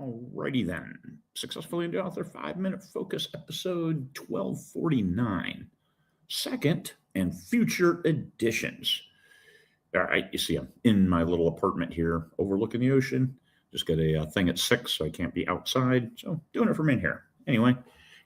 Alrighty then. Successfully Indie Author 5-Minute Focus, episode 1249. Second and future editions. All right, you see, I'm in my little apartment here overlooking the ocean. Just got a thing at 6, so I can't be outside. So doing it from in here. Anyway,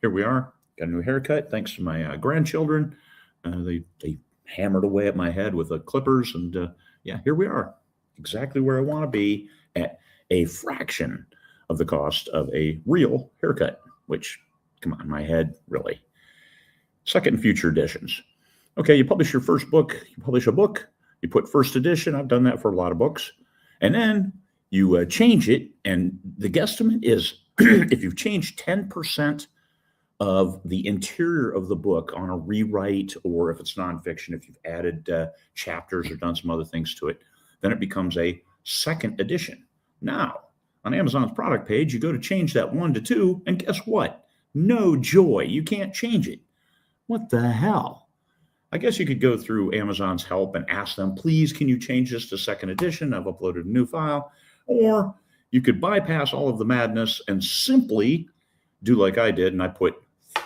here we are. Got a new haircut thanks to my grandchildren. They hammered away at my head with the clippers, and yeah, here we are. Exactly where I want to be at a fraction of the cost of a real haircut, which, come on, my head, really. Second and future editions. Okay, you publish your first book, you publish a book, you put first edition. I've done that for a lot of books. And then you change it, and the guesstimate is if you've changed 10% of the interior of the book on a rewrite, or if it's nonfiction, if you've added chapters or done some other things to it, then it becomes a second edition. Now, on Amazon's product page, you go to change that 1 to 2, and guess what? No joy. You can't change it. What the hell? I guess you could go through Amazon's help and ask them, please, can you change this to second edition? I've uploaded a new file. Or you could bypass all of the madness and simply do like I did, and I put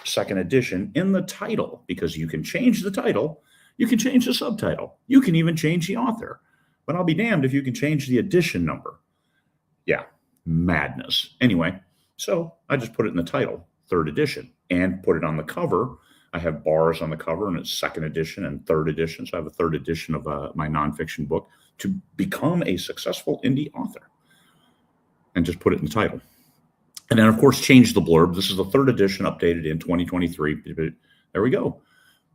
second edition in the title, because you can change the title, you can change the subtitle, you can even change the author. But I'll be damned if you can change the edition number. Yeah, madness. Anyway, so I just put it in the title, third edition, and put it on the cover. I have bars on the cover, and it's second edition and third edition. So I have a third edition of my nonfiction book to become a successful indie author, and just put it in the title. And then, of course, change the blurb. This is the third edition, updated in 2023. There we go,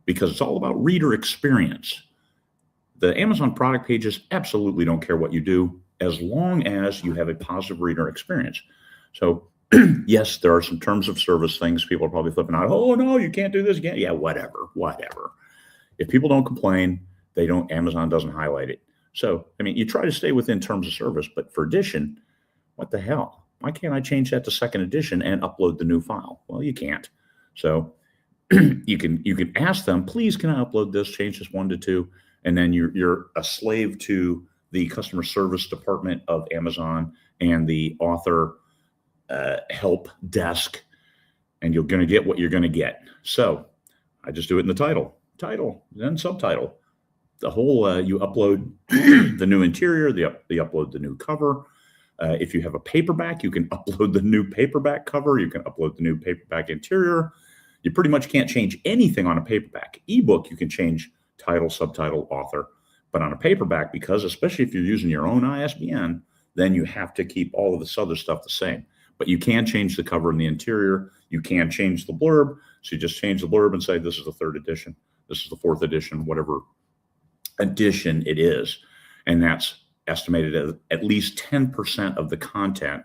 because it's all about reader experience. The Amazon product pages absolutely don't care what you do, as long as you have a positive reader experience. So yes, there are some terms of service things people are probably flipping out. Oh no, you can't do this again. Yeah, whatever. If people don't complain, Amazon doesn't highlight it. So, I mean, you try to stay within terms of service, but for edition, what the hell? Why can't I change that to second edition and upload the new file? Well, you can't. So you can ask them, please, can I upload this, change this 1 to 2, and then you're a slave to the customer service department of Amazon and the author help desk, and you're going to get what you're going to get. So I just do it in the title, then subtitle. The whole, you upload the new interior, they upload the new cover. If you have a paperback, you can upload the new paperback cover. You can upload the new paperback interior. You pretty much can't change anything on a paperback. Ebook, you can change title, subtitle, author. But on a paperback, because especially if you're using your own ISBN, then you have to keep all of this other stuff the same. But you can change the cover and the interior. You can change the blurb. So you just change the blurb and say, this is the third edition. This is the fourth edition, whatever edition it is. And that's estimated at least 10% of the content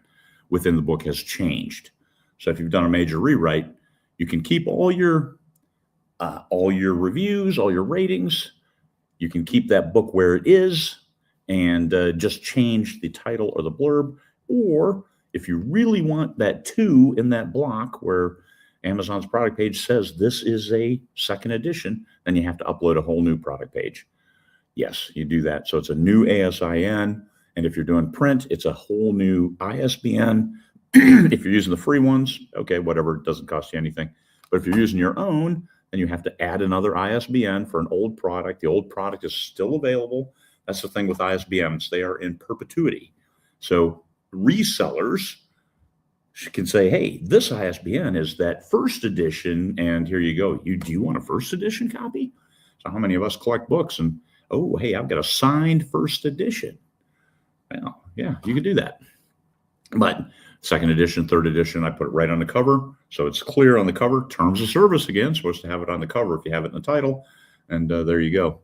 within the book has changed. So if you've done a major rewrite, you can keep all your reviews, all your ratings. You can keep that book where it is and just change the title or the blurb. Or if you really want that 2 in that block where Amazon's product page says this is a second edition, then you have to upload a whole new product page. Yes, you do that. So it's a new ASIN. And if you're doing print, it's a whole new ISBN. If you're using the free ones, okay, whatever, it doesn't cost you anything. But if you're using your own, then you have to add another ISBN for an old product. The old product is still available. That's the thing with ISBNs. They are in perpetuity. So resellers can say, hey, this ISBN is that first edition, and here you go. Do you want a first edition copy? So how many of us collect books and, oh, hey, I've got a signed first edition. Well, yeah, you can do that. But second edition, third edition, I put it right on the cover. So it's clear on the cover. Terms of service, again, supposed to have it on the cover if you have it in the title. And there you go.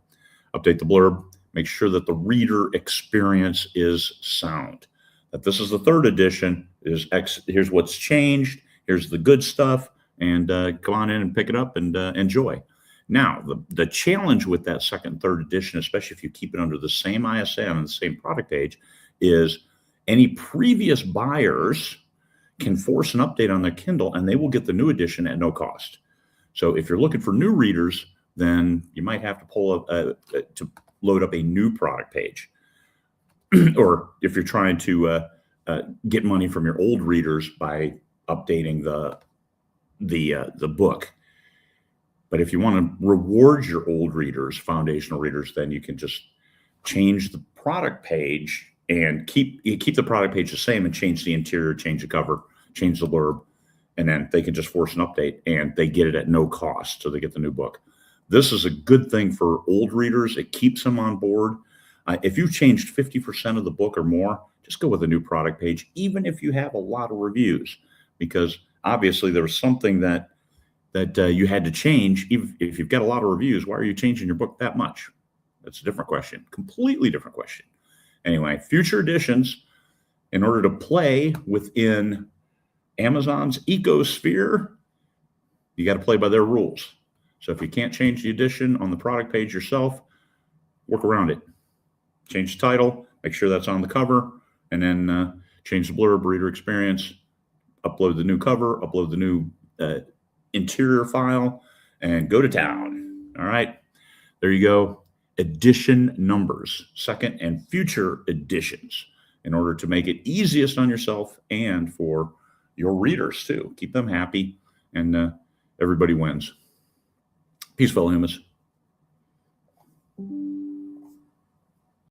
Update the blurb. Make sure that the reader experience is sound. That this is the third edition. Here's what's changed. Here's the good stuff. And come on in and pick it up and enjoy. Now, the challenge with that second, third edition, especially if you keep it under the same ISN and the same product page, is any previous buyers can force an update on their Kindle, and they will get the new edition at no cost. So if you're looking for new readers, then you might have to pull up to load up a new product page. Or if you're trying to get money from your old readers by updating the book. But if you want to reward your old readers, foundational readers, then you can just change the product page and keep the product page the same and change the interior, change the cover, change the blurb, and then they can just force an update and they get it at no cost. So they get the new book. This is a good thing for old readers. It keeps them on board. If you've changed 50% of the book or more, just go with a new product page, even if you have a lot of reviews, because obviously there was something that you had to change. Even if you've got a lot of reviews, why are you changing your book that much? That's a different question, completely different question. Anyway, future editions, in order to play within Amazon's ecosphere, you got to play by their rules. So if you can't change the edition on the product page yourself, work around it. Change the title, make sure that's on the cover, and then change the blurb, reader experience, upload the new cover, upload the new interior file, and go to town. All right, there you go. Edition numbers, second and future editions, in order to make it easiest on yourself and for your readers too. Keep them happy, and everybody wins. Peace, fellow humans.